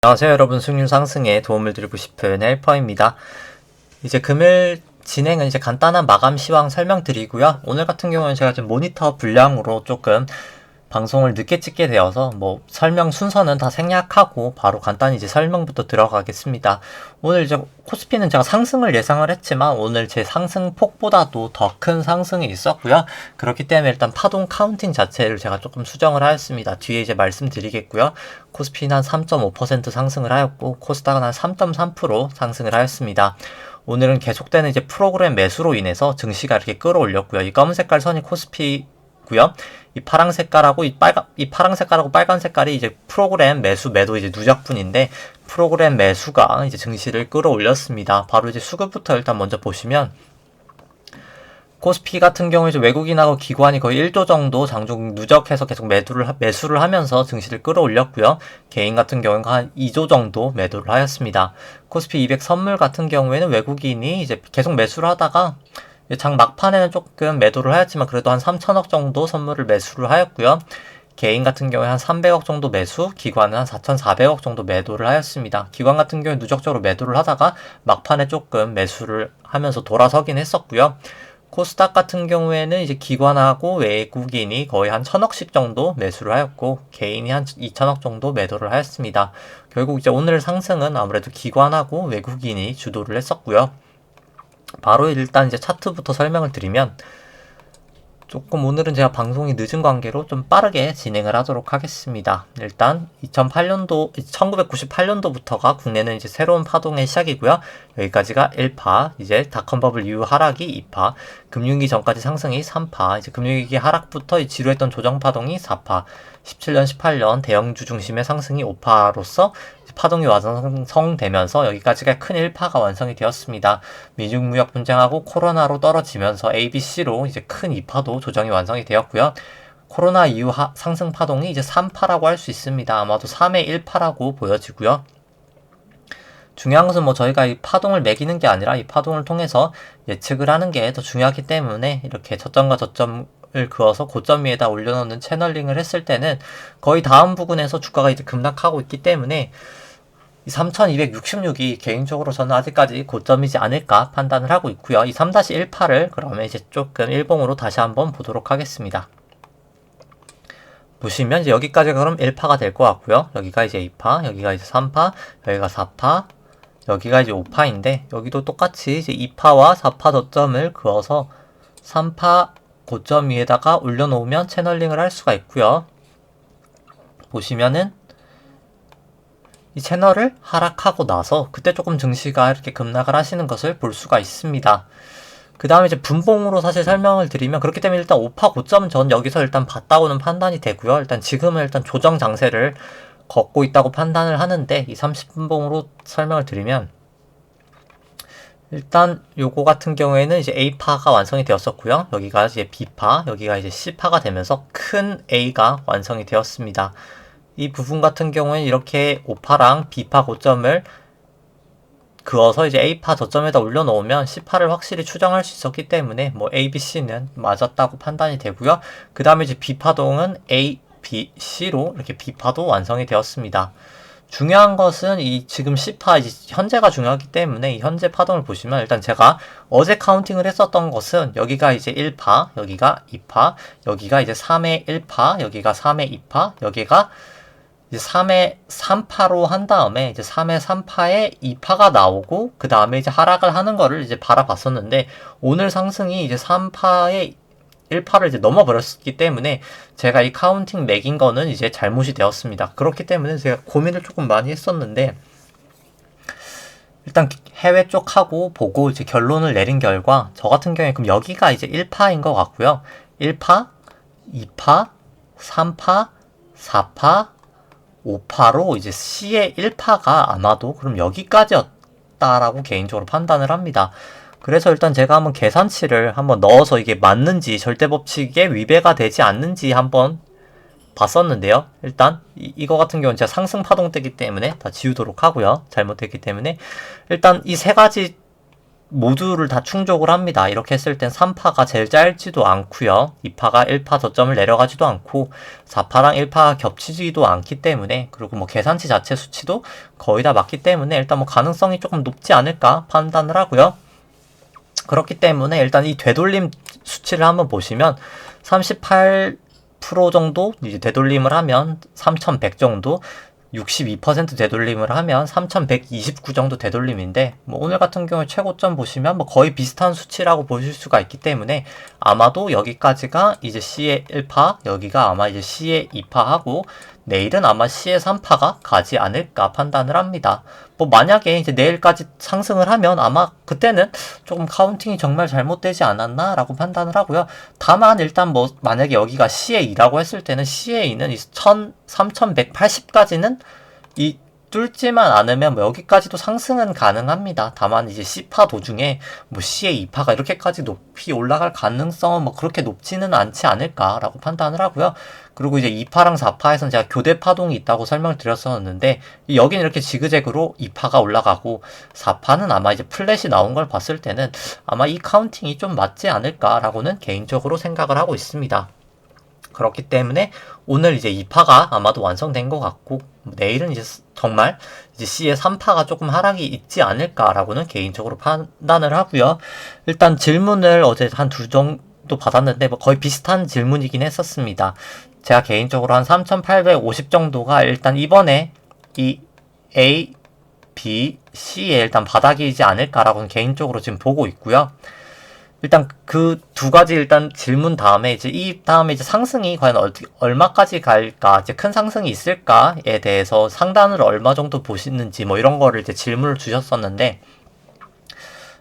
안녕하세요 여러분, 수익률 상승에 도움을 드리고 싶은 헬퍼입니다. 이제 금일 진행은 이제 간단한 마감 시황 설명드리고요. 오늘 같은 경우는 제가 지금 모니터 불량으로 조금 방송을 늦게 찍게 되어서 설명 순서는 다 생략하고 바로 간단히 이제 설명부터 들어가겠습니다. 오늘 이제 코스피는 제가 상승을 예상을 했지만 오늘 제 상승폭보다도 더 큰 상승이 있었고요. 그렇기 때문에 일단 파동 카운팅 자체를 제가 조금 수정을 하였습니다. 뒤에 이제 말씀드리겠고요. 코스피는 한 3.5% 상승을 하였고 코스닥은 한 3.3% 상승을 하였습니다. 오늘은 계속되는 이제 프로그램 매수로 인해서 증시가 이렇게 끌어올렸고요. 이 검은 색깔 선이 코스피 고요. 이 파랑 색깔하고 파랑 색깔하고 빨간 색깔이 이제 프로그램 매수 매도 이제 누적분인데 프로그램 매수가 이제 증시를 끌어올렸습니다. 바로 이제 수급부터 일단 먼저 보시면 코스피 같은 경우에 이제 외국인하고 기관이 거의 1조 정도 장중 누적해서 계속 매수를 하면서 증시를 끌어올렸고요. 개인 같은 경우는 한 2조 정도 매도를 하였습니다. 코스피 200 선물 같은 경우에는 외국인이 이제 계속 매수를 하다가 장 막판에는 조금 매도를 하였지만 그래도 한 3천억 정도 선물을 매수를 하였고요. 개인 같은 경우에 한 300억 정도 매수, 기관은 한 4,400억 정도 매도를 하였습니다. 기관 같은 경우에 누적적으로 매도를 하다가 막판에 조금 매수를 하면서 돌아서긴 했었고요. 코스닥 같은 경우에는 이제 기관하고 외국인이 거의 한 1,000억씩 정도 매수를 하였고 개인이 한 2,000억 정도 매도를 하였습니다. 결국 이제 오늘 상승은 아무래도 기관하고 외국인이 주도를 했었고요. 바로 일단 이제 차트부터 설명을 드리면 조금 오늘은 제가 방송이 늦은 관계로 좀 빠르게 진행을 하도록 하겠습니다. 일단 1998년도부터가 국내는 이제 새로운 파동의 시작이고요. 여기까지가 1파, 이제 닷컴 버블 이후 하락이 2파, 금융위기 전까지 상승이 3파, 이제 금융위기 하락부터 지루했던 조정 파동이 4파, 17년, 18년 대형주 중심의 상승이 5파로서 파동이 완성되면서 여기까지가 큰 1파가 완성이 되었습니다. 미중 무역 분쟁하고 코로나로 떨어지면서 ABC로 이제 큰 2파도 조정이 완성이 되었고요. 코로나 이후 상승 파동이 이제 3파라고 할 수 있습니다. 아마도 3의 1파라고 보여지고요. 중요한 것은 저희가 이 파동을 매기는 게 아니라 이 파동을 통해서 예측을 하는 게 더 중요하기 때문에 이렇게 저점과 저점을 그어서 고점 위에다 올려놓는 채널링을 했을 때는 거의 다음 부근에서 주가가 이제 급락하고 있기 때문에 3266이 개인적으로 저는 아직까지 고점이지 않을까 판단을 하고 있고요. 이 3-1파를 그러면 이제 조금 일봉으로 다시 한번 보도록 하겠습니다. 보시면 이제 여기까지가 그럼 1파가 될 것 같고요. 여기가 이제 2파, 여기가 이제 3파, 여기가 4파, 여기가 이제 5파인데 여기도 똑같이 이제 2파와 4파 저점을 그어서 3파 고점 위에다가 올려놓으면 채널링을 할 수가 있고요. 보시면은 이 채널을 하락하고 나서 그때 조금 증시가 이렇게 급락을 하시는 것을 볼 수가 있습니다. 그 다음에 이제 분봉으로 사실 설명을 드리면 그렇기 때문에 일단 5파 고점 전 여기서 일단 봤다고는 판단이 되고요. 일단 지금은 일단 조정 장세를 걷고 있다고 판단을 하는데 이 30분봉으로 설명을 드리면 일단 요거 같은 경우에는 이제 A파가 완성이 되었었고요. 여기가 이제 B파, 여기가 이제 C파가 되면서 큰 A가 완성이 되었습니다. 이 부분 같은 경우에는 이렇게 5파랑 B파 고점을 그어서 이제 A파 저점에다 올려놓으면 C파를 확실히 추정할 수 있었기 때문에 A, B, C는 맞았다고 판단이 되고요. 그 다음에 이제 B파동은 A, B, C로 이렇게 B파도 완성이 되었습니다. 중요한 것은 이 지금 C파 이제 현재가 중요하기 때문에 이 현재 파동을 보시면 일단 제가 어제 카운팅을 했었던 것은 여기가 이제 1파, 여기가 2파, 여기가 이제 3의 1파, 여기가 3의 2파, 여기가 이제 3의 3파로 한 다음에 이제 3의 3파에 2파가 나오고 그 다음에 이제 하락을 하는 거를 이제 바라봤었는데 오늘 상승이 이제 3파에 1파를 이제 넘어버렸기 때문에 제가 이 카운팅 매긴 거는 이제 잘못이 되었습니다. 그렇기 때문에 제가 고민을 조금 많이 했었는데 일단 해외 쪽하고 보고 이제 결론을 내린 결과 저 같은 경우에 그럼 여기가 이제 1파인 것 같고요. 1파, 2파, 3파, 4파, 5파로 이제 C의 1파가 아마도 그럼 여기까지였다라고 개인적으로 판단을 합니다. 그래서 일단 제가 한번 계산치를 한번 넣어서 이게 맞는지 절대법칙에 위배가 되지 않는지 한번 봤었는데요. 일단 이거 같은 경우는 제가 상승 파동 때기 때문에 다 지우도록 하고요. 잘못됐기 때문에 일단 이 세 가지 모두를 다 충족을 합니다. 이렇게 했을 땐 3파가 제일 짧지도 않고요. 2파가 1파 저점을 내려가지도 않고 4파랑 1파가 겹치지도 않기 때문에, 그리고 뭐 계산치 자체 수치도 거의 다 맞기 때문에 일단 뭐 가능성이 조금 높지 않을까 판단을 하고요. 그렇기 때문에 일단 이 되돌림 수치를 한번 보시면 38% 정도 이제 되돌림을 하면 3100 정도, 62% 되돌림을 하면 3129 정도 되돌림인데, 뭐 오늘 같은 경우에 최고점 보시면 뭐 거의 비슷한 수치라고 보실 수가 있기 때문에 아마도 여기까지가 이제 C의 1파, 여기가 아마 이제 C의 2파하고 내일은 아마 C의 3파가 가지 않을까 판단을 합니다. 뭐 만약에 이제 내일까지 상승을 하면 아마 그때는 조금 카운팅이 정말 잘못되지 않았나 라고 판단을 하고요. 다만 일단 뭐 만약에 여기가 C의 2라고 했을 때는 C의 2는 3180까지는 이 뚫지만 않으면 뭐 여기까지도 상승은 가능합니다. 다만 이제 C파 도중에 뭐 C의 2파가 이렇게까지 높이 올라갈 가능성은 뭐 그렇게 높지는 않지 않을까라고 판단을 하고요. 그리고 이제 2파랑 4파에서는 제가 교대 파동이 있다고 설명을 드렸었는데, 여기는 이렇게 지그재그로 2파가 올라가고 4파는 아마 이제 플랫이 나온 걸 봤을 때는 아마 이 카운팅이 좀 맞지 않을까라고는 개인적으로 생각을 하고 있습니다. 그렇기 때문에 오늘 이제 2파가 아마도 완성된 것 같고, 내일은 이제 정말 이제 C의 3파가 조금 하락이 있지 않을까라고는 개인적으로 판단을 하고요. 일단 질문을 어제 한 두 정도 받았는데 뭐 거의 비슷한 질문이긴 했었습니다. 제가 개인적으로 한 3850 정도가 일단 이번에 이 A, B, C의 일단 바닥이지 않을까라고는 개인적으로 지금 보고 있고요. 일단 그 두 가지 일단 질문 다음에 이제 이 다음에 이제 상승이 과연 얼마까지 갈까, 이제 큰 상승이 있을까에 대해서 상단을 얼마 정도 보시는지 뭐 이런 거를 이제 질문을 주셨었는데,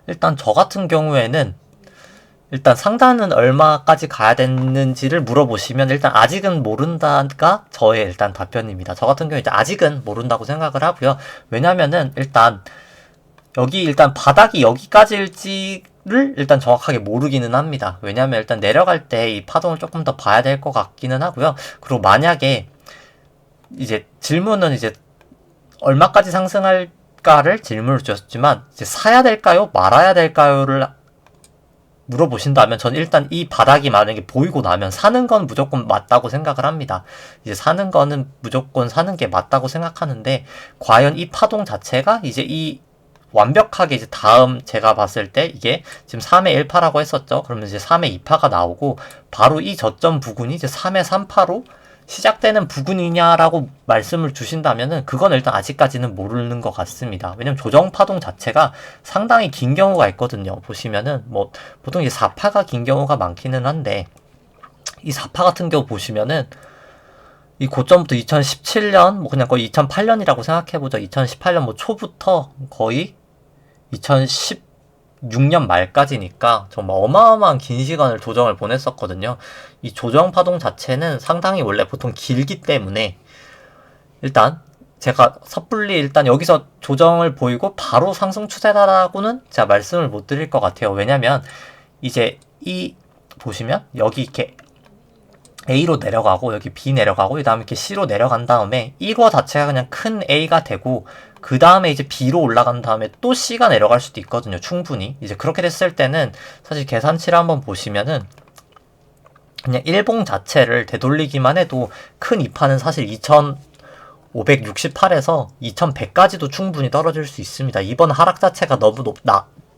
일단 저 같은 경우에는 일단 상단은 얼마까지 가야 되는지를 물어보시면 일단 아직은 모른다가 저의 일단 답변입니다. 저 같은 경우에 이제 아직은 모른다고 생각을 하고요. 왜냐면은 일단 여기 일단 바닥이 여기까지일지를 일단 정확하게 모르기는 합니다. 왜냐면 일단 내려갈 때 이 파동을 조금 더 봐야 될 것 같기는 하고요. 그리고 만약에 이제 질문은 이제 얼마까지 상승할까를 질문을 주셨지만, 이제 사야 될까요? 말아야 될까요?를 물어보신다면 저는 일단 이 바닥이 만약에 보이고 나면 사는 건 무조건 맞다고 생각을 합니다. 이제 사는 거는 무조건 사는 게 맞다고 생각하는데, 과연 이 파동 자체가 이제 이 완벽하게 이제 다음 제가 봤을 때 이게 지금 3의 1파라고 했었죠. 그러면 이제 3의 2파가 나오고 바로 이 저점 부근이 이제 3의 3파로 시작되는 부근이냐라고 말씀을 주신다면은 그건 일단 아직까지는 모르는 것 같습니다. 왜냐면 조정 파동 자체가 상당히 긴 경우가 있거든요. 보시면은 뭐 보통 이제 4파가 긴 경우가 많기는 한데, 이 4파 같은 경우 보시면은 이 고점부터 2017년 뭐 그냥 거의 2008년이라고 생각해보죠. 2018년 뭐 초부터 거의 2016년 말까지니까 정말 어마어마한 긴 시간을 조정을 보냈었거든요. 이 조정 파동 자체는 상당히 원래 보통 길기 때문에 일단 제가 섣불리 일단 여기서 조정을 보이고 바로 상승 추세다라고는 제가 말씀을 못 드릴 것 같아요. 왜냐면 이제 이 보시면 여기 이렇게 A로 내려가고 여기 B 내려가고 그 다음에 이렇게 C로 내려간 다음에 이거 자체가 그냥 큰 A가 되고, 그 다음에 이제 B로 올라간 다음에 또 C가 내려갈 수도 있거든요. 충분히. 이제 그렇게 됐을 때는 사실 계산치를 한번 보시면은 그냥 일봉 자체를 되돌리기만 해도 큰 2파는 사실 2568에서 2100까지도 충분히 떨어질 수 있습니다. 이번 하락 자체가 너무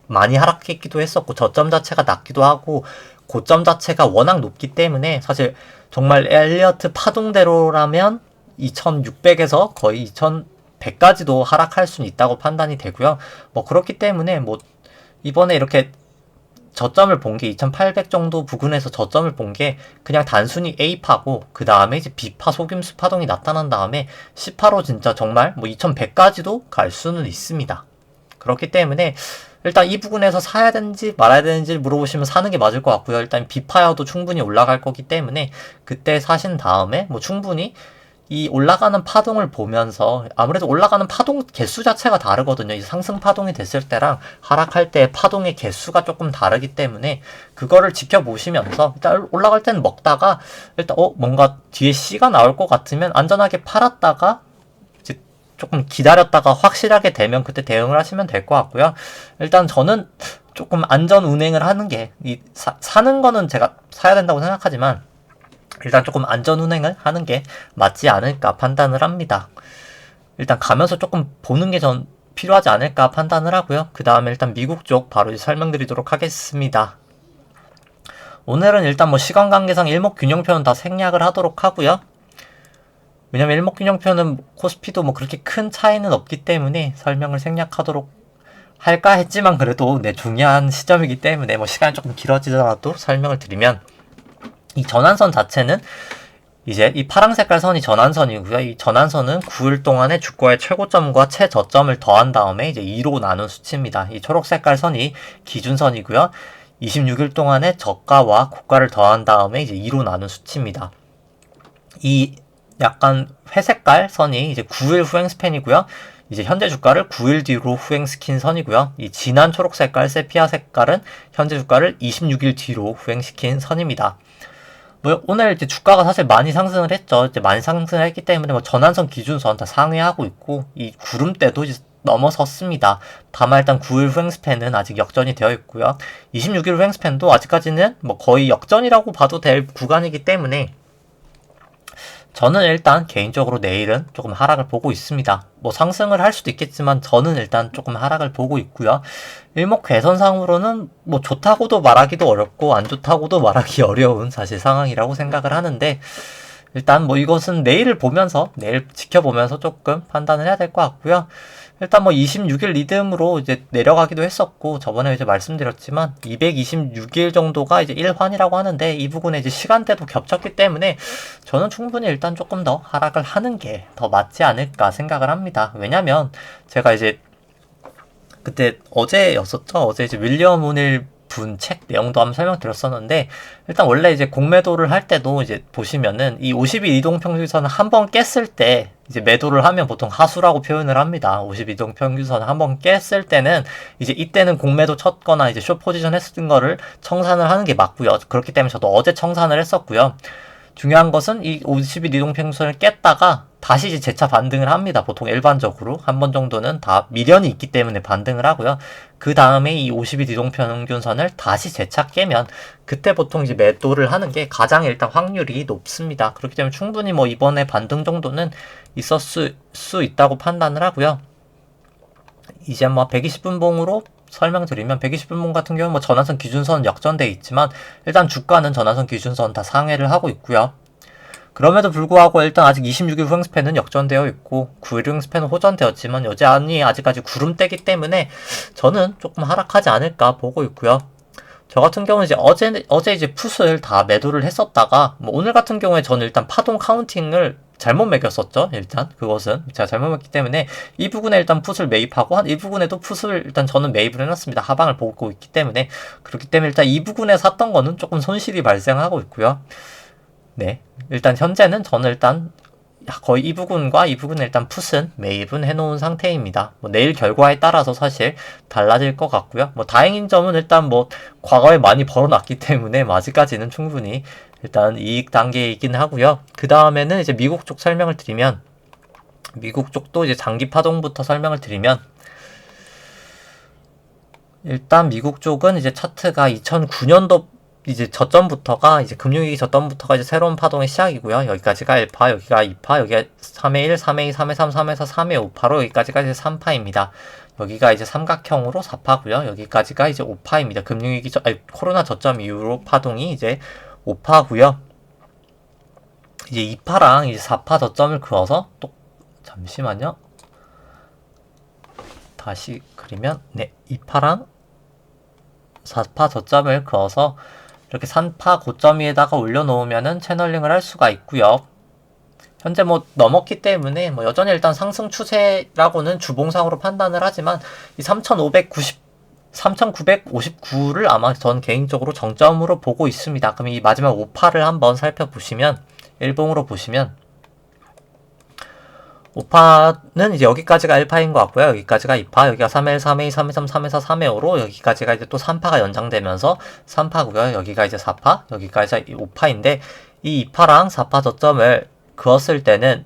많이 하락했기도 했었고 저점 자체가 낮기도 하고 고점 자체가 워낙 높기 때문에 사실 정말 엘리어트 파동대로라면 2600에서 거의 2100까지도 하락할 수는 있다고 판단이 되고요. 뭐 그렇기 때문에 뭐 이번에 이렇게 저점을 본 게 2800 정도 부근에서 저점을 본 게 그냥 단순히 A파고, 그 다음에 이제 B파 속임수 파동이 나타난 다음에 C파로 진짜 정말 뭐 2100까지도 갈 수는 있습니다. 그렇기 때문에 일단 이 부분에서 사야 되는지 말아야 되는지 물어보시면 사는 게 맞을 것 같고요. 일단 B파여도 충분히 올라갈 거기 때문에 그때 사신 다음에 뭐 충분히 이 올라가는 파동을 보면서, 아무래도 올라가는 파동 개수 자체가 다르거든요. 이 상승 파동이 됐을 때랑 하락할 때 파동의 개수가 조금 다르기 때문에 그거를 지켜보시면서 일단 올라갈 때는 먹다가 일단 뭔가 뒤에 C가 나올 것 같으면 안전하게 팔았다가 조금 기다렸다가 확실하게 되면 그때 대응을 하시면 될 것 같고요. 일단 저는 조금 안전 운행을 하는 게, 사는 거는 제가 사야 된다고 생각하지만, 일단 조금 안전 운행을 하는 게 맞지 않을까 판단을 합니다. 일단 가면서 조금 보는 게 전 필요하지 않을까 판단을 하고요. 그 다음에 일단 미국 쪽 바로 설명드리도록 하겠습니다. 오늘은 일단 뭐 시간 관계상 일목균형표는 다 생략을 하도록 하고요. 왜냐면 일목균형표는 코스피도 뭐 그렇게 큰 차이는 없기 때문에 설명을 생략하도록 할까 했지만, 그래도 네, 중요한 시점이기 때문에 뭐 시간이 조금 길어지더라도 설명을 드리면, 이 전환선 자체는 이제 이 파랑 색깔 선이 전환선이고요. 이 전환선은 9일 동안의 주가의 최고점과 최저점을 더한 다음에 이제 2로 나눈 수치입니다. 이 초록 색깔 선이 기준선이고요. 26일 동안의 저가와 고가를 더한 다음에 이제 2로 나눈 수치입니다. 이 약간 회색깔 선이 이제 9일 후행 스팬이고요. 이제 현재 주가를 9일 뒤로 후행시킨 선이고요. 이 진한 초록 색깔 세피아 색깔은 현재 주가를 26일 뒤로 후행시킨 선입니다. 뭐 오늘 이제 주가가 사실 많이 상승을 했죠. 이제 많이 상승을 했기 때문에 뭐 전환선 기준선 다 상회하고 있고, 이 구름대도 이제 넘어섰습니다. 다만 일단 9일 후행스팬은 아직 역전이 되어 있고요. 26일 후행스팬도 아직까지는 뭐 거의 역전이라고 봐도 될 구간이기 때문에, 저는 일단 개인적으로 내일은 조금 하락을 보고 있습니다. 뭐 상승을 할 수도 있겠지만 저는 일단 조금 하락을 보고 있고요. 일목괴선상으로는 뭐 좋다고도 말하기도 어렵고 안 좋다고도 말하기 어려운 사실 상황이라고 생각을 하는데, 일단 뭐 이것은 내일 지켜보면서 조금 판단을 해야 될 것 같고요. 일단 뭐 26일 리듬으로 이제 내려가기도 했었고, 저번에 이제 말씀드렸지만 226일 정도가 이제 1환이라고 하는데, 이 부분에 이제 시간대도 겹쳤기 때문에 저는 충분히 일단 조금 더 하락을 하는 게 더 맞지 않을까 생각을 합니다. 왜냐면 제가 이제 그때 어제였었죠. 어제 이제 윌리엄 오닐 분 책 내용도 한번 설명드렸었는데, 일단 원래 이제 공매도를 할 때도 이제 보시면은 이 50일 이동평균선을 한번 깼을 때 이제 매도를 하면 보통 하수라고 표현을 합니다. 50일 이동평균선을 한번 깼을 때는 이제 이때는 공매도 쳤거나 이제 숏 포지션 했던 거를 청산을 하는 게 맞고요. 그렇기 때문에 저도 어제 청산을 했었고요. 중요한 것은 이 50일 이동평균선을 깼다가 다시 이제 재차 반등을 합니다. 보통 일반적으로 한 번 정도는 다 미련이 있기 때문에 반등을 하고요. 그 다음에 이 50일 이동평균선을 다시 재차 깨면 그때 보통 이제 매도를 하는 게 가장 일단 확률이 높습니다. 그렇기 때문에 충분히 뭐 이번에 반등 정도는 있었을 수 있다고 판단을 하고요. 이제 뭐 120분봉으로 설명드리면, 120분봉 같은 경우는 뭐 전환선 기준선 역전되어 있지만 일단 주가는 전환선 기준선 다 상회를 하고 있고요. 그럼에도 불구하고 일단 아직 26일 후행스팬은 역전되어 있고 9일 후행스팬은 호전되었지만 여전히 아직까지 구름대기 때문에 저는 조금 하락하지 않을까 보고 있고요. 저 같은 경우는 이제 어제 이제 풋을 다 매도를 했었다가, 뭐 오늘 같은 경우에 저는 일단 파동 카운팅을 잘못 매겼었죠. 일단 그것은 제가 잘못 매겼기 때문에 이 부분에 일단 풋을 매입하고, 한 이 부분에도 풋을 일단 저는 매입을 해놨습니다. 하방을 보고 있기 때문에. 그렇기 때문에 일단 이 부분에 샀던 거는 조금 손실이 발생하고 있고요. 네, 일단 현재는 저는 일단 거의 이 부분과 이 부분에 일단 풋은 매입은 해놓은 상태입니다. 뭐 내일 결과에 따라서 사실 달라질 것 같고요. 뭐 다행인 점은 일단 뭐 과거에 많이 벌어놨기 때문에 아직까지는 충분히 일단 이익 단계이긴 하고요. 그 다음에는 이제 미국 쪽 설명을 드리면, 미국 쪽도 이제 장기 파동부터 설명을 드리면, 일단 미국 쪽은 이제 차트가 2009년도 이제 저점부터가 이제 금융위기 저점부터가 이제 새로운 파동의 시작이고요. 여기까지가 1파, 여기가 2파, 여기가 3회 1, 3회 2, 3회 3, 3회 4, 3회 5파로 여기까지가 이제 3파입니다. 여기가 이제 삼각형으로 4파고요. 여기까지가 이제 5파입니다. 금융위기 코로나 저점 이후로 파동이 이제 5파고요. 이제 2파랑 이제 4파 저점을 그어서 또 잠시만요. 다시 그리면, 네, 2파랑 4파 저점을 그어서 이렇게 3파 고점 위에다가 올려놓으면은 채널링을 할 수가 있고요. 현재 뭐 넘었기 때문에 뭐 여전히 일단 상승 추세라고는 주봉상으로 판단을 하지만, 이 3,959를 아마 전 개인적으로 정점으로 보고 있습니다. 그럼 이 마지막 5파를 한번 살펴보시면, 일봉으로 보시면 5파는 이제 여기까지가 1파인 것 같고요. 여기까지가 2파, 여기가 3회 3회 3회 3, 3회 4, 3회 5로 여기까지가 이제 또 3파가 연장되면서 3파고요. 여기가 이제 4파, 여기까지가 5파인데, 이 2파랑 4파 저점을 그었을 때는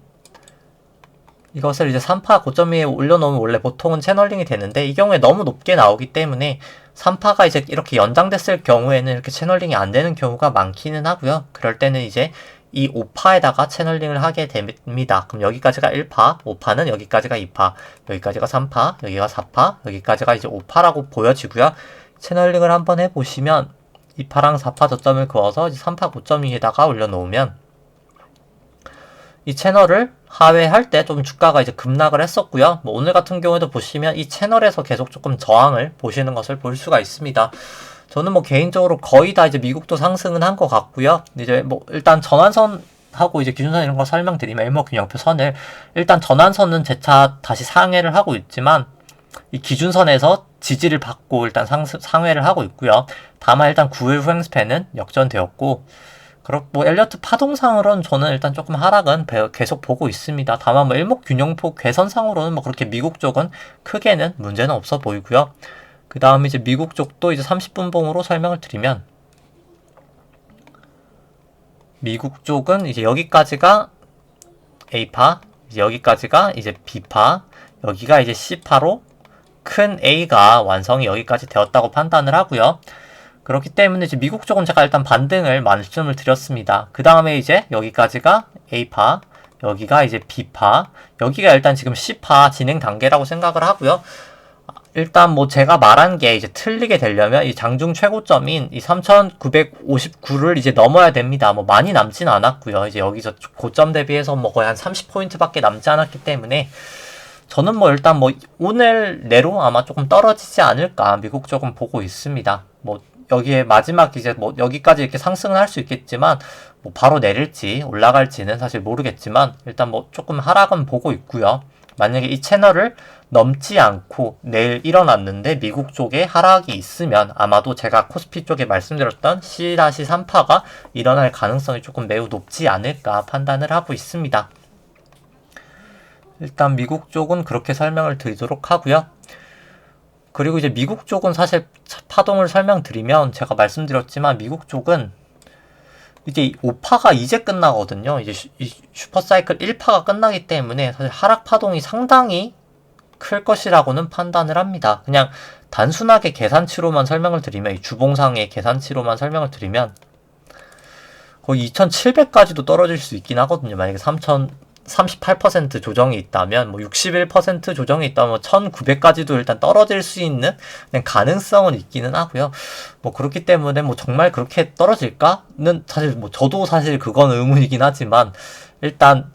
이것을 이제 3파 고점 위에 올려놓으면 원래 보통은 채널링이 되는데 이 경우에 너무 높게 나오기 때문에 3파가 이제 이렇게 연장됐을 경우에는 이렇게 채널링이 안 되는 경우가 많기는 하고요. 그럴 때는 이제 이 5파에다가 채널링을 하게 됩니다. 그럼 여기까지가 1파, 5파는 여기까지가 2파, 여기까지가 3파, 여기가 4파, 여기까지가 이제 5파라고 보여지고요. 채널링을 한번 해보시면 2파랑 4파 저점을 그어서 이제 3파 고점 위에다가 올려놓으면 이 채널을 하회할 때 좀 주가가 이제 급락을 했었고요. 뭐 오늘 같은 경우에도 보시면 이 채널에서 계속 조금 저항을 보시는 것을 볼 수가 있습니다. 저는 뭐 개인적으로 거의 다 이제 미국도 상승은 한 것 같고요. 이제 뭐 일단 전환선하고 이제 기준선 이런 거 설명드리면 일목균형표 선을 일단 전환선은 재차 다시 상회를 하고 있지만 이 기준선에서 지지를 받고 일단 상회를 하고 있고요. 다만 일단 9일 후행 스팬은 역전되었고 그렇고 뭐 엘리어트 파동상으로는 저는 일단 조금 하락은 계속 보고 있습니다. 다만 뭐 일목균형표 괴선상으로는 뭐 그렇게 미국 쪽은 크게는 문제는 없어 보이고요. 그 다음 이제 미국 쪽도 이제 30분 봉으로 설명을 드리면 미국 쪽은 이제 여기까지가 A파, 이제 여기까지가 이제 B파, 여기가 이제 C파로 큰 A가 완성이 여기까지 되었다고 판단을 하고요. 그렇기 때문에 이제 미국 쪽은 제가 일단 반등을 말씀을 드렸습니다. 그 다음에 이제 여기까지가 A파, 여기가 이제 B파, 여기가 일단 지금 C파 진행 단계라고 생각을 하고요. 일단 뭐 제가 말한 게 이제 틀리게 되려면 이 장중 최고점인 이 3,959를 이제 넘어야 됩니다. 뭐 많이 남진 않았고요. 이제 여기서 고점 대비해서 뭐 거의 한 30포인트밖에 남지 않았기 때문에 저는 뭐 일단 뭐 오늘 내로 아마 조금 떨어지지 않을까 미국 쪽은 보고 있습니다. 뭐 여기에 마지막 이제 뭐 여기까지 이렇게 상승은 할 수 있겠지만 뭐 바로 내릴지 올라갈지는 사실 모르겠지만 일단 뭐 조금 하락은 보고 있고요. 만약에 이 채널을 넘지 않고 내일 일어났는데 미국 쪽에 하락이 있으면 아마도 제가 코스피 쪽에 말씀드렸던 C-3파가 일어날 가능성이 조금 매우 높지 않을까 판단을 하고 있습니다. 일단 미국 쪽은 그렇게 설명을 드리도록 하고요. 그리고 이제 미국 쪽은 사실 파동을 설명드리면 제가 말씀드렸지만 미국 쪽은 이제 5파가 이제 끝나거든요. 이제 이 슈퍼사이클 1파가 끝나기 때문에 사실 하락 파동이 상당히 클 것이라고는 판단을 합니다. 그냥 단순하게 계산치로만 설명을 드리면 이 주봉상의 계산치로만 설명을 드리면 거의 2,700까지도 떨어질 수 있긴 하거든요. 만약에 38% 조정이 있다면 뭐 61% 조정이 있다면 1900까지도 일단 떨어질 수 있는 그냥 가능성은 있기는 하고요. 뭐 그렇기 때문에 뭐 정말 그렇게 떨어질까는 사실 뭐 저도 사실 그건 의문이긴 하지만 일단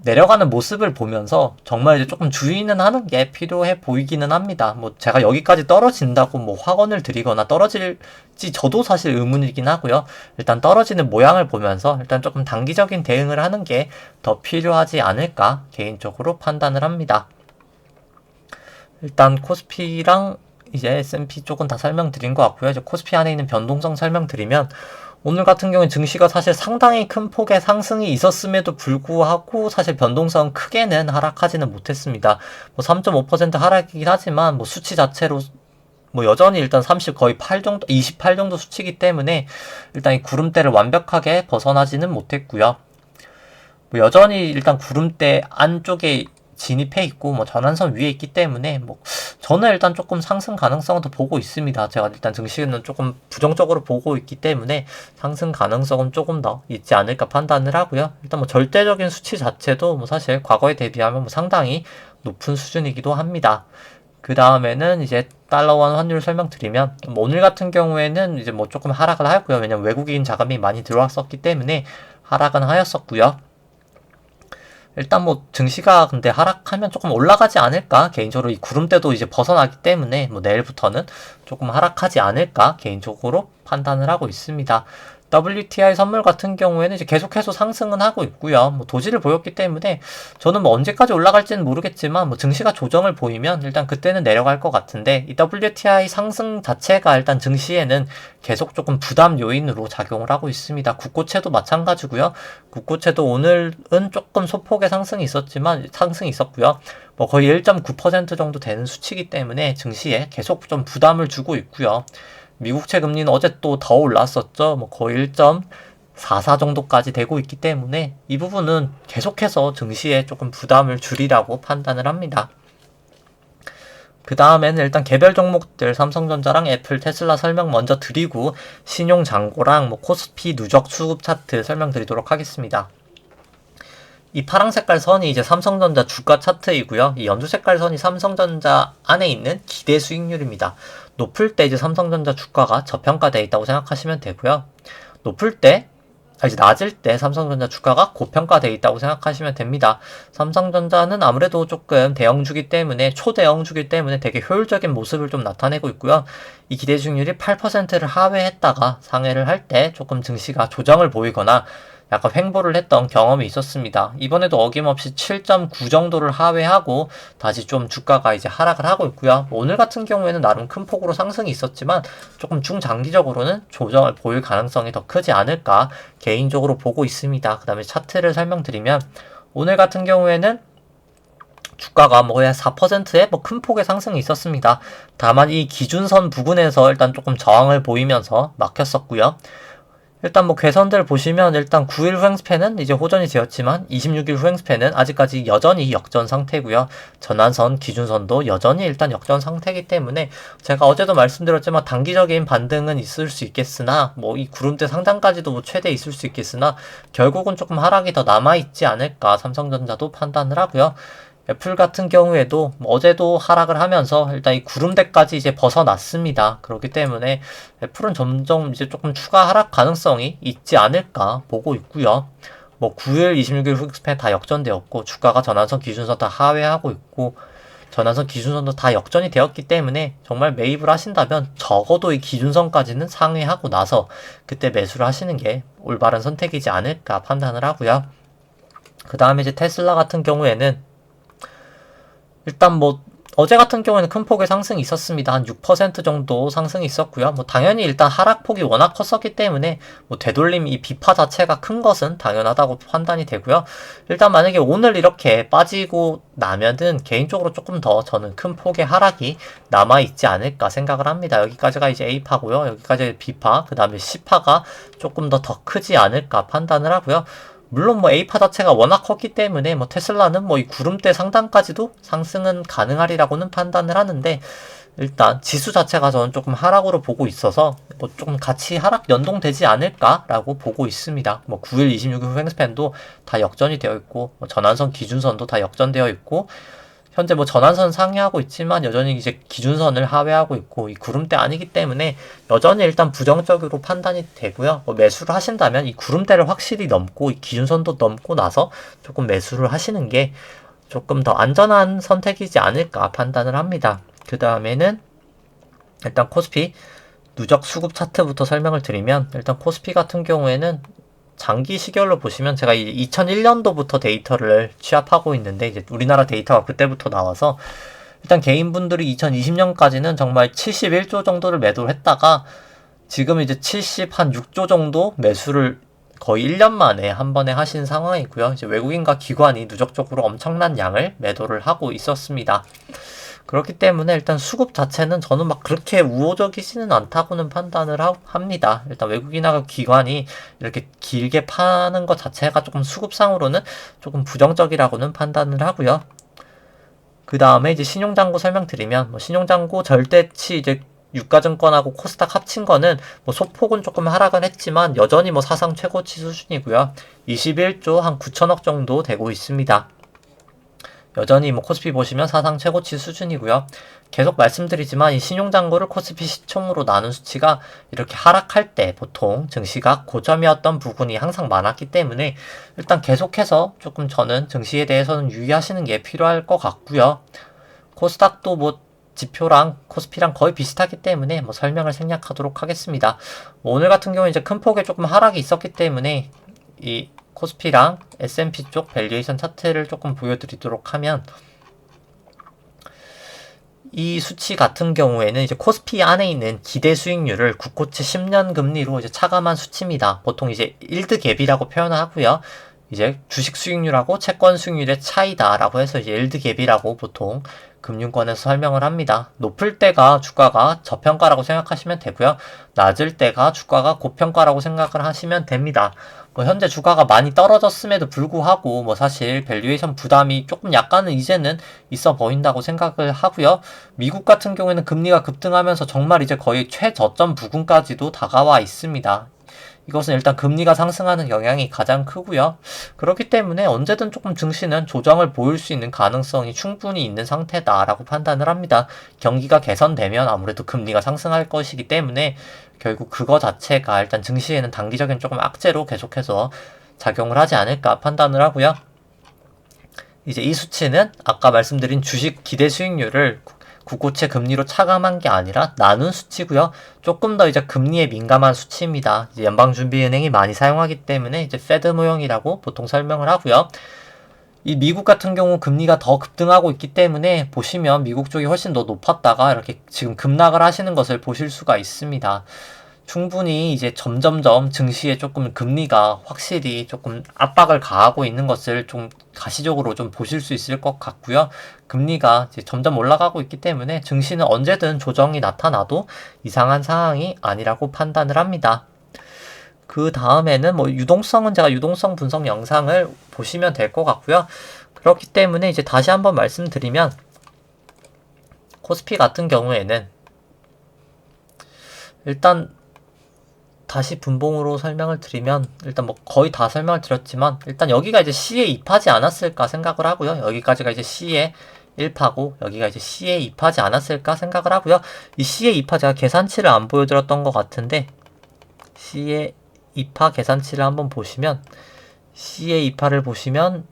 내려가는 모습을 보면서 정말 이제 조금 주의는 하는 게 필요해 보이기는 합니다. 뭐 제가 여기까지 떨어진다고 뭐 확언을 드리거나 떨어질지 저도 사실 의문이긴 하고요. 일단 떨어지는 모양을 보면서 일단 조금 단기적인 대응을 하는 게 더 필요하지 않을까 개인적으로 판단을 합니다. 일단 코스피랑 이제 S&P 쪽은 다 설명드린 것 같고요. 이제 코스피 안에 있는 변동성 설명드리면 오늘 같은 경우는 증시가 사실 상당히 큰 폭의 상승이 있었음에도 불구하고 사실 변동성 크게는 하락하지는 못했습니다. 뭐 3.5% 하락이긴 하지만 뭐 수치 자체로 뭐 여전히 일단 30 거의 8 정도 28 정도 수치이기 때문에 일단 이 구름대를 완벽하게 벗어나지는 못했고요. 뭐 여전히 일단 구름대 안쪽에 진입해 있고 뭐 전환선 위에 있기 때문에 뭐 저는 일단 조금 상승 가능성은 더 보고 있습니다. 제가 일단 증시는 조금 부정적으로 보고 있기 때문에 상승 가능성은 조금 더 있지 않을까 판단을 하고요. 일단 뭐 절대적인 수치 자체도 뭐 사실 과거에 대비하면 뭐 상당히 높은 수준이기도 합니다. 그 다음에는 이제 달러원 환율 설명드리면 뭐 오늘 같은 경우에는 이제 뭐 조금 하락을 하고요. 왜냐면 외국인 자금이 많이 들어왔었기 때문에 하락은 하였었고요. 일단 뭐 증시가 근데 하락하면 조금 올라가지 않을까 개인적으로 이 구름대도 이제 벗어나기 때문에 뭐 내일부터는 조금 하락하지 않을까 개인적으로 판단을 하고 있습니다. WTI 선물 같은 경우에는 이제 계속해서 상승은 하고 있고요. 뭐 도지를 보였기 때문에 저는 뭐 언제까지 올라갈지는 모르겠지만 뭐 증시가 조정을 보이면 일단 그때는 내려갈 것 같은데 이 WTI 상승 자체가 일단 증시에는 계속 조금 부담 요인으로 작용을 하고 있습니다. 국고채도 마찬가지고요. 국고채도 오늘은 조금 소폭의 상승이 있었고요. 뭐 거의 1.9% 정도 되는 수치이기 때문에 증시에 계속 좀 부담을 주고 있고요. 미국채 금리는 어제 또 더 올랐었죠. 뭐 거의 44 정도까지 되고 있기 때문에 이 부분은 계속해서 증시에 조금 부담을 줄이라고 판단을 합니다. 그 다음에는 일단 개별 종목들 삼성전자랑 애플, 테슬라 설명 먼저 드리고 신용잔고랑 코스피 누적 수급 차트 설명드리도록 하겠습니다. 이 파랑 색깔 선이 이제 삼성전자 주가 차트이고요. 이 연두 색깔 선이 삼성전자 안에 있는 기대 수익률입니다. 높을 때 이제 삼성전자 주가가 저평가되어 있다고 생각하시면 되고요. 이제 낮을 때 삼성전자 주가가 고평가되어 있다고 생각하시면 됩니다. 삼성전자는 아무래도 조금 대형주기 때문에 초대형주기 때문에 되게 효율적인 모습을 좀 나타내고 있고요. 이 기대 수익률이 8%를 하회했다가 상회를 할 때 조금 증시가 조정을 보이거나 약간 횡보를 했던 경험이 있었습니다. 이번에도 어김없이 7.9 정도를 하회하고 다시 좀 주가가 이제 하락을 하고 있고요. 오늘 같은 경우에는 나름 큰 폭으로 상승이 있었지만 조금 중장기적으로는 조정을 보일 가능성이 더 크지 않을까 개인적으로 보고 있습니다. 그 다음에 차트를 설명드리면 오늘 같은 경우에는 주가가 거의 4%의 큰 폭의 상승이 있었습니다. 다만 이 기준선 부근에서 일단 조금 저항을 보이면서 막혔었고요. 일단 괴선들 보시면 일단 9일 후행스팬은 이제 호전이 되었지만 26일 후행스팬은 아직까지 여전히 역전 상태고요. 전환선, 기준선도 여전히 일단 역전 상태이기 때문에 제가 어제도 말씀드렸지만 단기적인 반등은 있을 수 있겠으나 이 구름대 상단까지도 최대 있을 수 있겠으나 결국은 조금 하락이 더 남아있지 않을까 삼성전자도 판단을 하고요. 애플 같은 경우에도 어제도 하락을 하면서 일단 이 구름대까지 이제 벗어났습니다. 그렇기 때문에 애플은 점점 이제 조금 추가 하락 가능성이 있지 않을까 보고 있고요. 9일, 26일 후익스팬 다 역전되었고 주가가 전환선, 기준선 다 하회하고 있고 전환선, 기준선도 다 역전이 되었기 때문에 정말 매입을 하신다면 적어도 이 기준선까지는 상회하고 나서 그때 매수를 하시는 게 올바른 선택이지 않을까 판단을 하고요. 그 다음에 이제 테슬라 같은 경우에는 일단 어제 같은 경우에는 큰 폭의 상승이 있었습니다. 한 6% 정도 상승이 있었고요. 당연히 일단 하락폭이 워낙 컸었기 때문에 되돌림 이 비파 자체가 큰 것은 당연하다고 판단이 되고요. 일단 만약에 오늘 이렇게 빠지고 나면은 개인적으로 조금 더 저는 큰 폭의 하락이 남아있지 않을까 생각을 합니다. 여기까지가 이제 A파고요. 여기까지 B파, 그 다음에 C파가 조금 더 크지 않을까 판단을 하고요. 물론 A파 자체가 워낙 컸기 때문에 테슬라는 이 구름대 상단까지도 상승은 가능하리라고는 판단을 하는데 일단 지수 자체가 저는 조금 하락으로 보고 있어서 조금 같이 하락 연동되지 않을까라고 보고 있습니다. 9일, 26일 후행스팬도 다 역전이 되어 있고 전환선, 기준선도 다 역전되어 있고 현재 전환선 상회하고 있지만 여전히 이제 기준선을 하회하고 있고 이 구름대 아니기 때문에 여전히 일단 부정적으로 판단이 되고요. 매수를 하신다면 이 구름대를 확실히 넘고 이 기준선도 넘고 나서 조금 매수를 하시는 게 조금 더 안전한 선택이지 않을까 판단을 합니다. 그 다음에는 일단 코스피 누적 수급 차트부터 설명을 드리면 일단 코스피 같은 경우에는 장기 시결로 보시면 제가 2001년도부터 데이터를 취합하고 있는데 이제 우리나라 데이터가 그때부터 나와서 일단 개인분들이 2020년까지는 정말 71조 정도를 매도를 했다가 지금 이제 76조 정도 매수를 거의 1년 만에 한 번에 하신 상황이고요. 이제 외국인과 기관이 누적적으로 엄청난 양을 매도를 하고 있었습니다. 그렇기 때문에 일단 수급 자체는 저는 그렇게 우호적이지는 않다고는 판단을 합니다. 일단 외국인하고 기관이 이렇게 길게 파는 것 자체가 조금 수급상으로는 조금 부정적이라고는 판단을 하고요. 그 다음에 이제 신용잔고 설명드리면 신용잔고 절대치 이제 유가증권하고 코스닥 합친 거는 소폭은 조금 하락은 했지만 여전히 사상 최고치 수준이고요. 21조 한 9천억 정도 되고 있습니다. 여전히 코스피 보시면 사상 최고치 수준이고요. 계속 말씀드리지만 이 신용잔고를 코스피 시총으로 나눈 수치가 이렇게 하락할 때 보통 증시가 고점이었던 부분이 항상 많았기 때문에 일단 계속해서 조금 저는 증시에 대해서는 유의하시는 게 필요할 것 같고요. 코스닥도 지표랑 코스피랑 거의 비슷하기 때문에 설명을 생략하도록 하겠습니다. 오늘 같은 경우에 이제 큰 폭의 조금 하락이 있었기 때문에 이 코스피랑 S&P 쪽 밸류에이션 차트를 조금 보여드리도록 하면 이 수치 같은 경우에는 이제 코스피 안에 있는 기대 수익률을 국고채 10년 금리로 이제 차감한 수치입니다. 보통 이제 일드 갭이라고 표현을 하고요. 이제 주식 수익률하고 채권 수익률의 차이다라고 해서 이제 일드 갭이라고 보통 금융권에서 설명을 합니다. 높을 때가 주가가 저평가라고 생각하시면 되고요. 낮을 때가 주가가 고평가라고 생각을 하시면 됩니다. 현재 주가가 많이 떨어졌음에도 불구하고 사실 밸류에이션 부담이 조금 약간은 이제는 있어 보인다고 생각을 하고요. 미국 같은 경우에는 금리가 급등하면서 정말 이제 거의 최저점 부근까지도 다가와 있습니다. 이것은 일단 금리가 상승하는 영향이 가장 크고요. 그렇기 때문에 언제든 조금 증시는 조정을 보일 수 있는 가능성이 충분히 있는 상태다라고 판단을 합니다. 경기가 개선되면 아무래도 금리가 상승할 것이기 때문에 결국 그거 자체가 일단 증시에는 단기적인 조금 악재로 계속해서 작용을 하지 않을까 판단을 하고요. 이제 이 수치는 아까 말씀드린 주식 기대 수익률을 국고채 금리로 차감한 게 아니라 나눈 수치고요. 조금 더 이제 금리에 민감한 수치입니다. 이제 연방준비은행이 많이 사용하기 때문에 이제 페드 모형이라고 보통 설명을 하고요. 이 미국 같은 경우 금리가 더 급등하고 있기 때문에 보시면 미국 쪽이 훨씬 더 높았다가 이렇게 지금 급락을 하시는 것을 보실 수가 있습니다. 충분히 이제 점점점 증시에 조금 금리가 확실히 조금 압박을 가하고 있는 것을 좀 가시적으로 좀 보실 수 있을 것 같고요. 금리가 이제 점점 올라가고 있기 때문에 증시는 언제든 조정이 나타나도 이상한 상황이 아니라고 판단을 합니다. 그 다음에는 유동성은 제가 유동성 분석 영상을 보시면 될 것 같고요. 그렇기 때문에 이제 다시 한번 말씀드리면 코스피 같은 경우에는 일단 다시 분봉으로 설명을 드리면 일단 거의 다 설명을 드렸지만 일단 여기가 이제 C에 입하지 않았을까 생각을 하고요. 여기까지가 이제 C에 1파고 여기가 이제 C에 입하지 않았을까 생각을 하고요. 이 C에 입하 제가 계산치를 안 보여드렸던 것 같은데 C에 입하 계산치를 한번 보시면 C의 입하를 보시면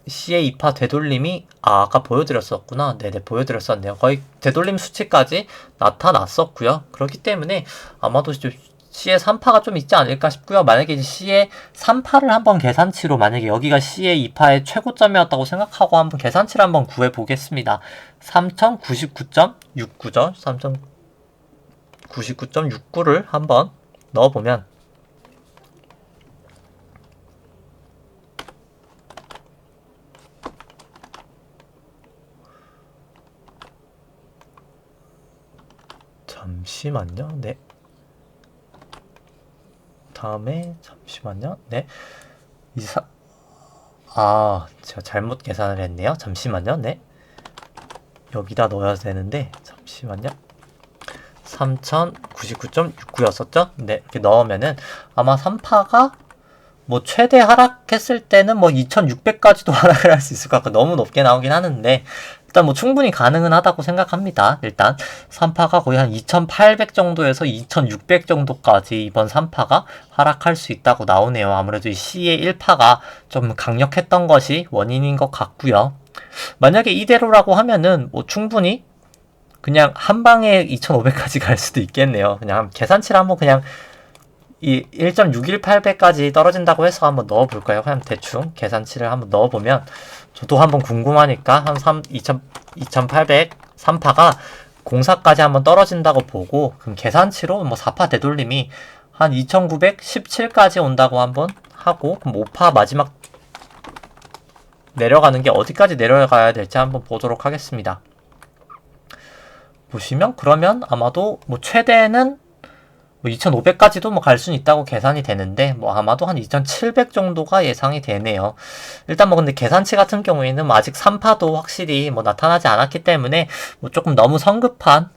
C의 입하 되돌림이 아까 보여드렸었구나. 네네 보여드렸었네요. 거의 되돌림 수치까지 나타났었고요. 그렇기 때문에 아마도 C의 3파가 좀 있지 않을까 싶고요. 만약에 이제 C의 3파를 한번 계산치로 만약에 여기가 C의 2파의 최고점이었다고 생각하고 한번 계산치를 한번 구해 보겠습니다. 3099.69죠. 3099.69를 한번 넣어보면 잠시만요. 네. 다음에 잠시만요. 네. 제가 잘못 계산을 했네요. 잠시만요. 네. 여기다 넣어야 되는데 잠시만요. 3099.69였었죠? 네. 이렇게 넣으면은 아마 3파가 최대 하락했을 때는 2600까지도 하락을 할 수 있을 것 같고 너무 높게 나오긴 하는데 일단 충분히 가능은 하다고 생각합니다. 일단 3파가 거의 한 2800 정도에서 2600 정도까지 이번 3파가 하락할 수 있다고 나오네요. 아무래도 이 C의 1파가 좀 강력했던 것이 원인인 것 같고요. 만약에 이대로라고 하면은 충분히 그냥 한 방에 2500까지 갈 수도 있겠네요. 그냥 계산치를 한번 그냥 이 1.618배까지 떨어진다고 해서 한번 넣어볼까요? 그냥 대충 계산치를 한번 넣어보면 저도 한번 궁금하니까 한 2800 3파가 04까지 한번 떨어진다고 보고 그럼 계산치로 4파 되돌림이 한 2917까지 온다고 한번 하고 그럼 5파 마지막 내려가는 게 어디까지 내려가야 될지 한번 보도록 하겠습니다. 보시면 그러면 아마도 최대는 2500까지도 갈 수는 있다고 계산이 되는데 아마도 한 2700 정도가 예상이 되네요. 일단 근데 계산치 같은 경우에는 아직 3파도 확실히 나타나지 않았기 때문에 조금 너무 성급한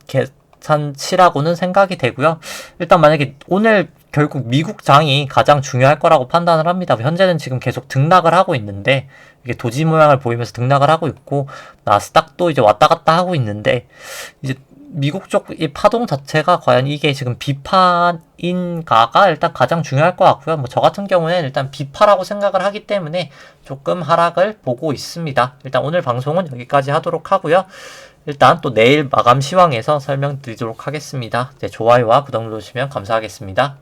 계산치라고는 생각이 되고요. 일단 만약에 오늘 결국 미국 장이 가장 중요할 거라고 판단을 합니다. 현재는 지금 계속 등락을 하고 있는데 이게 도지 모양을 보이면서 등락을 하고 있고 나스닥도 이제 왔다 갔다 하고 있는데 이제 미국 쪽 이 파동 자체가 과연 이게 지금 비파인가가 일단 가장 중요할 것 같고요. 저 같은 경우에는 일단 비파라고 생각을 하기 때문에 조금 하락을 보고 있습니다. 일단 오늘 방송은 여기까지 하도록 하고요. 일단 또 내일 마감 시황에서 설명드리도록 하겠습니다. 좋아요와 구독 눌러주시면 감사하겠습니다.